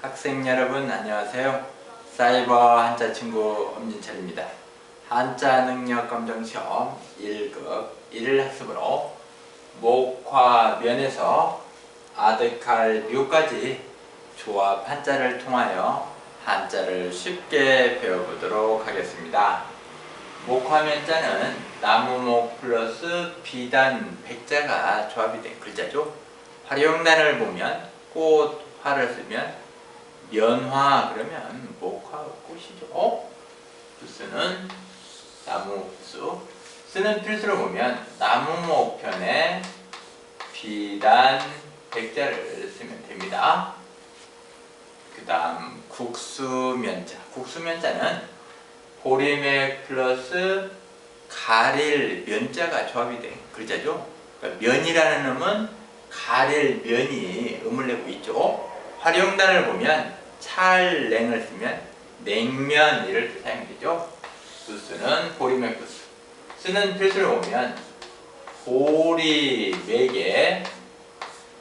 학생 여러분 안녕하세요. 사이버 한자 친구 엄진철입니다. 한자 능력 검정 시험 1급 1일 학습으로 목화 면에서 아득할 묘까지 조합 한자를 통하여 한자를 쉽게 배워보도록 하겠습니다. 목화면자는 나무목 플러스 비단 백자가 조합이 된 글자죠. 활용단을 보면 꽃화를 쓰면 연화 그러면 목화 꽃이죠. 부스는 나무수, 쓰는 필수로 보면 나무목편에 비단 백자를 쓰면 됩니다. 그 다음 국수면자, 국수면자는 보리맥 플러스 가릴 면자가 조합이 된 글자죠. 그러니까 면이라는 음은 가릴 면이 음을 내고 있죠. 활용단을 보면 찰냉을 쓰면 냉면 이럴 때 사용되죠. 부스는 보리맥 부스, 쓰는 필수를 보면 보리맥에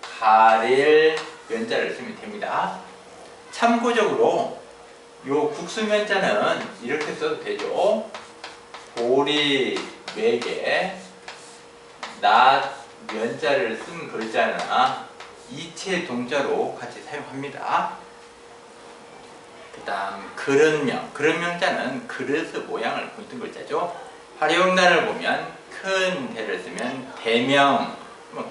가릴 면자를 쓰면 됩니다. 참고적으로 요 국수면자는 이렇게 써도 되죠. 보리맥에 낫 면자를 쓴 글자나 이체 동자로 같이 사용합니다. 그 다음 그릇명, 그릇명자는 그릇의 모양을 묻은 글자죠. 활용단을 보면 큰 대를 쓰면 대명,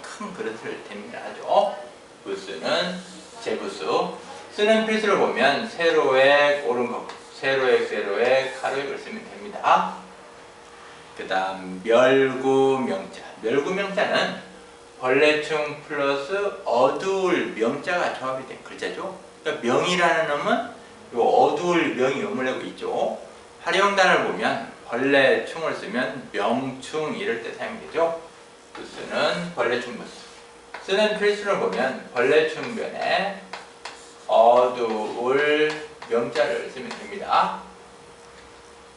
큰 그릇을 대명하죠. 부스는 제부수, 쓰는 필수를 보면 세로액, 오른거, 세로액, 가로액을 쓰면 됩니다. 그 다음 멸구명자, 멸구명자는 벌레충 플러스 어두울 명자가 조합이 된 글자죠. 그러니까 명이라는 음은 요 어두울 명이 음을 내고 있죠. 활용단을 보면 벌레충을 쓰면 명충 이럴 때 사용되죠. 부스는 벌레충 부스, 쓰는 필수를 보면 벌레충변에 어두울 명자를 쓰면 됩니다.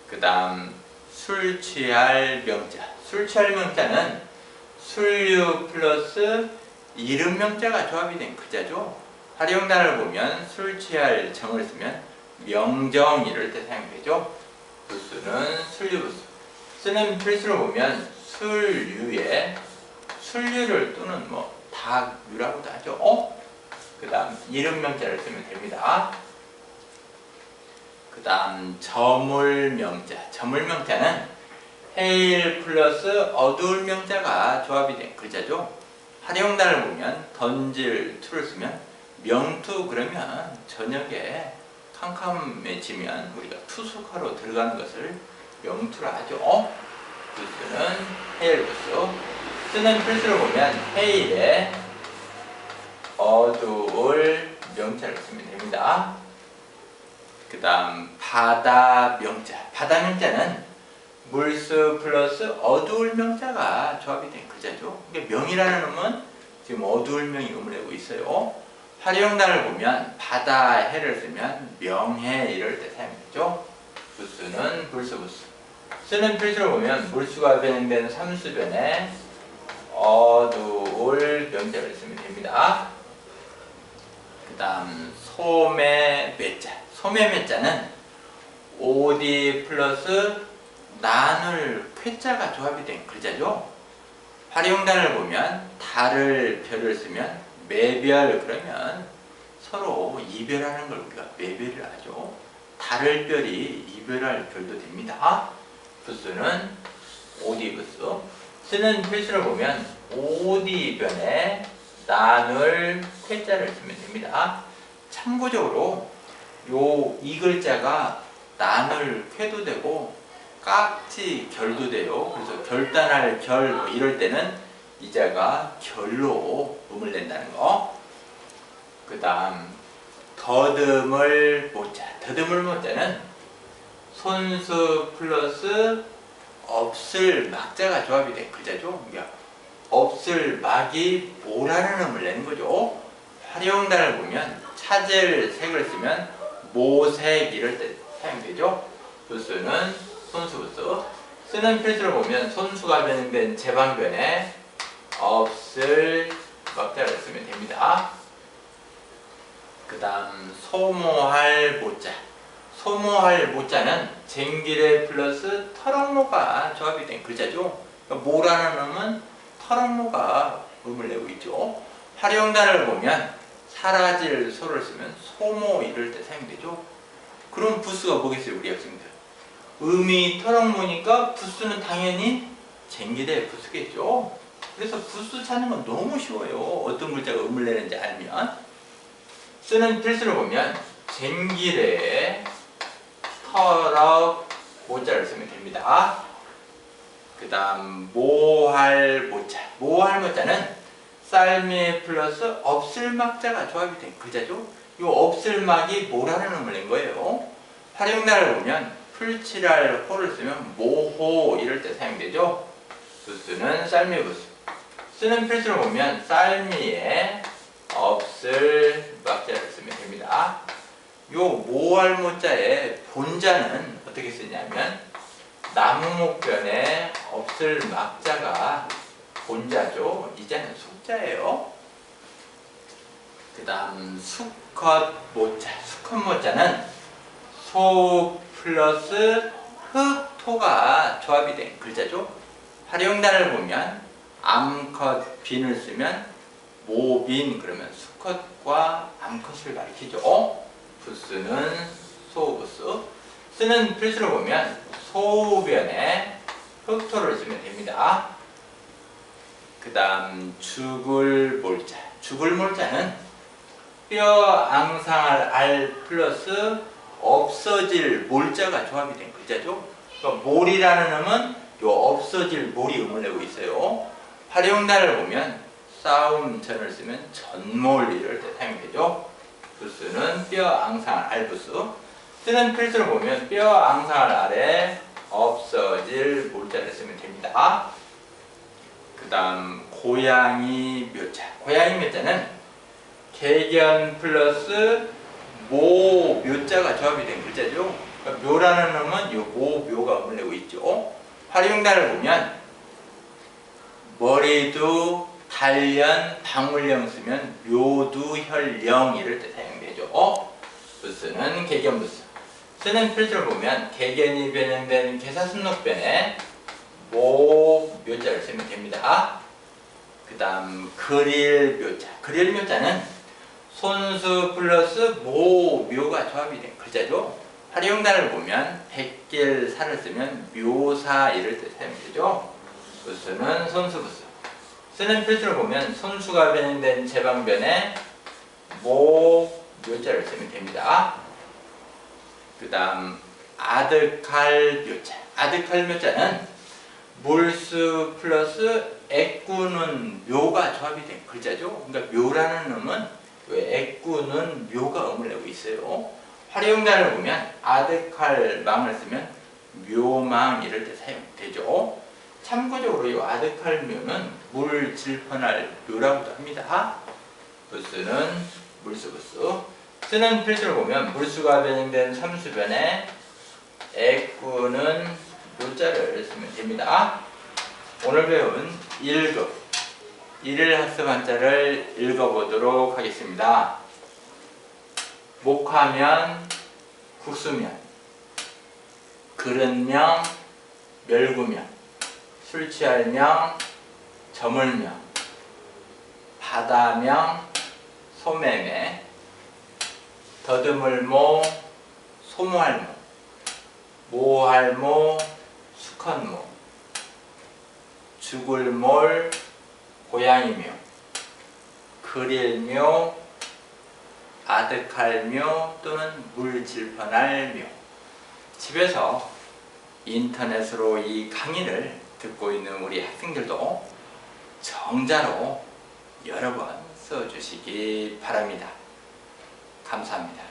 그 다음 술 취할 명자, 술 취할 명자는 술류 플러스 이름 명자가 조합이 된 글자죠. 활용단을 보면 술 취할 정을 쓰면 명정 이럴 때 사용되죠. 부수는 술류 부수, 쓰는 필수로 보면 술류에 술류를 또는 닭류라고도 하죠. 그 다음 이름 명자를 쓰면 됩니다. 그 다음 저물명자, 저물명자는 해일 플러스 어두울 명자가 조합이 된 글자죠. 활용단을 보면 던질 투를 쓰면 명투 그러면 저녁에 캄캄해지면 우리가 투숙하러 들어가는 것을 명투라 하죠. 부스는 해일 부스, 쓰는 필수로 보면 해일에 어두울 명자를 쓰면 됩니다. 그 다음 바다명자, 바다명자는 물수 플러스 어두울 명자가 조합이 된 글자죠. 그러니까 명이라는 음은 지금 어두울 명이 음을 내고 있어요. 활용단을 보면 바다해를 쓰면 명해 이럴 때 사용되죠. 부수는 불수부수, 쓰는 필수로 보면 물수가 변형된 삼수변에 어두울 명자를 쓰면 됩니다. 그 다음 소매매자, 소매매자는 오디 플러스 나눌 쾌자가 조합이 된 글자죠. 활용단을 보면 달을 별을 쓰면 매별 그러면 서로 이별하는 걸 우리가 매별을 하죠. 달을 별이 이별할 별도 됩니다. 부수는 오디부수, 쓰는 필수를 보면 오디변에 나눌 쾌자를 쓰면 됩니다. 참고적으로 이 글자가 나눌 쾌도 되고 깍지 결도 돼요. 그래서 결단할 결 이럴 때는 이 자가 결로 음을 낸다는 거. 그 다음 더듬을 모자, 더듬을 모자는 손수 플러스 없을 막자가 조합이 된 글자죠. 그러니까 없을 막이 모라는 음을 내는 거죠. 활용단을 보면 찾을 색을 쓰면 모색 이럴 때 사용되죠. 부수는 손수부수, 쓰는 필수를 보면 손수가 변형된 제방변에 없을 막자를 쓰면 됩니다. 그 다음 소모할 모자. 소모할 모자는 쟁기래 플러스 털어모가 조합이 된 글자죠. 그러니까 모라는 놈은 털어모가 음을 내고 있죠. 활용단을 보면 사라질 소를 쓰면 소모 이럴 때 사용되죠. 그럼 부수가 뭐겠어요, 우리 학생들? 음이 털어모니까 부수는 당연히 쟁기래 부수겠죠. 그래서 부수 찾는 건 너무 쉬워요. 어떤 글자가 음을 내는지 알면. 쓰는 필수를 보면 쟁기래에 털어 모자를 쓰면 됩니다. 그 다음 모할 모자. 모할 모자는 쌀미 플러스 없을막자가 조합이 된 글자죠. 이 없을막이 모라는 음을 낸 거예요. 활용단을 보면 풀칠할 호를 쓰면 모호 이럴 때 사용되죠. 부수는 쌀미 부수. 쓰는 필수를 보면 쌀미에 없을 막자를 쓰면 됩니다. 요 모할 모자의 본자는 어떻게 쓰냐면 나무목변에 없을 막자가 본자죠. 이자는 숙자예요. 그 다음 수컷 모자. 수컷 모자는 소 플러스 흑토가 조합이 된 글자죠. 활용단을 보면 암컷 빈을 쓰면 모빈, 그러면 수컷과 암컷을 가리키죠. 부수는 소부수. 쓰는 필수를 보면 소변에 흑토를 쓰면 됩니다. 그 다음 죽을 몰자. 죽을 몰자는 뼈 앙상할 알 플러스 없어질 몰자가 조합이 된 글자죠. 그러니까 몰이라는 음은 요 없어질 몰이 음을 내고 있어요. 활용단을 보면 싸움 전을 쓰면 전몰 이럴 때 사용되죠. 부수는 뼈 앙상할 알 부수. 쓰는 필수를 보면 뼈 앙상할 알에 없어질 몰자를 쓰면 됩니다. 그 다음 고양이 묘자. 고양이 묘자는 개견 플러스 모 묘자가 조합이 된 글자죠. 그러니까 묘라는 놈은 이 모 묘가 음을 내고 있죠. 활용단을 보면 머리도 달련 방울령 쓰면 묘두혈령 이럴 때 사용되죠. 부수는 개견부수. 쓰는 필수를 보면 개견이 변형된 개사순록변에 모 묘자를 쓰면 됩니다. 그 다음 그릴 묘자. 그릴 묘자는 손수 플러스 모 묘가 조합이 된 글자죠. 활용단을 보면 백길사를 쓰면 묘사 이럴 때 사용되죠. 부수는 손수부수. 쓰는 필수를 보면 손수가 변형된 제방변에 모 묘자를 쓰면 됩니다. 그 다음 아득할 묘자. 아득할 묘자는 물수 플러스 애꾸는 묘가 조합이 된 글자죠. 그러니까 묘라는 음은 애꾸는 묘가 음을 내고 있어요. 활용단을 보면 아득할 망을 쓰면 묘망 이럴 때 사용되죠. 참고적으로 이 아득할 묘는 물 질펀할 묘라고도 합니다. 부수는 물수부수. 쓰는 필수를 보면 물수가 변형된 삼수변에 애꾸는 묘자를 쓰면 됩니다. 오늘 배운 1급 1일 학습 한자를 읽어보도록 하겠습니다. 목화면, 국수면, 그릇명, 멸구명, 술 취할명, 저물명, 바다명, 소매매, 더듬을모, 소모할모, 모할모, 수컷모, 죽을몰, 고양이묘, 그릴묘, 아득할묘 또는 물질펀할묘. 집에서 인터넷으로 이 강의를 듣고 있는 우리 학생들도 정자로 여러 번 써주시기 바랍니다. 감사합니다.